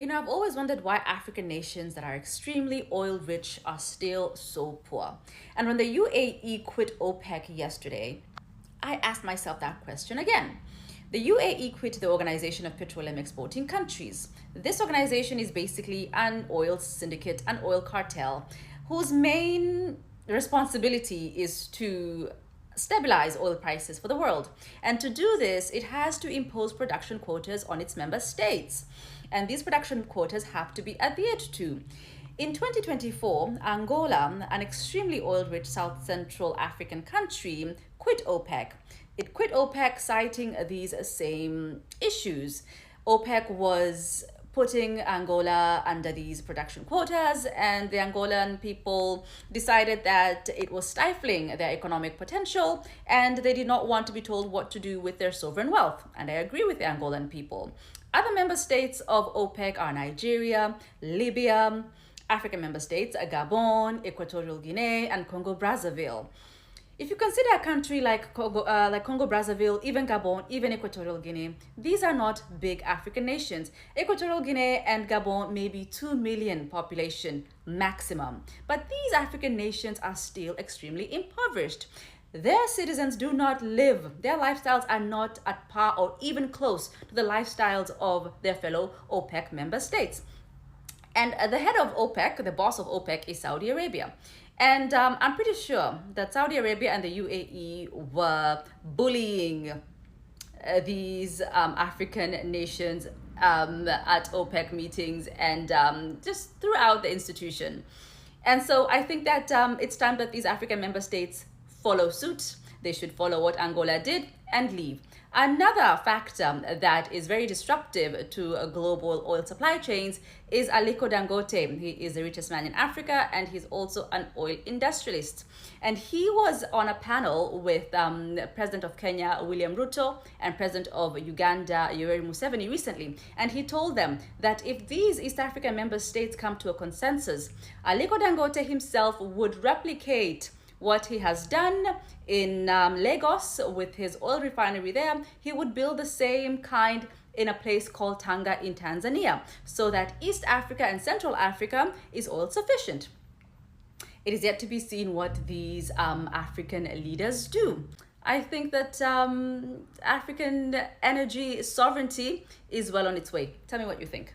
I've always wondered why African nations that are extremely oil rich are still so poor. And when the UAE quit OPEC yesterday, I asked myself that question again. The UAE quit the Organization of Petroleum Exporting Countries. This organization is basically an oil syndicate, an oil cartel, whose main responsibility is to stabilize oil prices for the world. And to do this, it has to impose production quotas on its member states. And these production quotas have to be adhered to. In 2024, Angola, an extremely oil rich South Central African country, quit OPEC. It quit OPEC citing these same issues. OPEC was putting Angola under these production quotas, and the Angolan people decided that it was stifling their economic potential and they did not want to be told what to do with their sovereign wealth. And I agree with the Angolan people. Other member states of OPEC are Nigeria, Libya, African member states, Gabon, Equatorial Guinea, and Congo Brazzaville. If you consider a country like Congo Brazzaville, even Gabon, even Equatorial Guinea, these are not big African nations. Equatorial Guinea and Gabon may be 2 million population maximum, but these African nations are still extremely impoverished. Their citizens do not live, their lifestyles are not at par or even close to the lifestyles of their fellow OPEC member states. And the head of OPEC, the boss of OPEC, is Saudi Arabia. And I'm pretty sure that Saudi Arabia and the UAE were bullying these African nations at OPEC meetings and just throughout the institution. And so I think that it's time that these African member states follow suit. They should follow what Angola did and leave. Another factor that is very disruptive to global oil supply chains is Aliko Dangote. He is the richest man in Africa and he's also an oil industrialist. And he was on a panel with President of Kenya, William Ruto, and President of Uganda, Yoweri Museveni, recently. And he told them that if these East African member states come to a consensus, Aliko Dangote himself would replicate what he has done in Lagos with his oil refinery there. He would build the same kind in a place called Tanga in Tanzania, so that East Africa and Central Africa is oil sufficient. It is yet to be seen what these African leaders do. I think that African energy sovereignty is well on its way. Tell me what you think.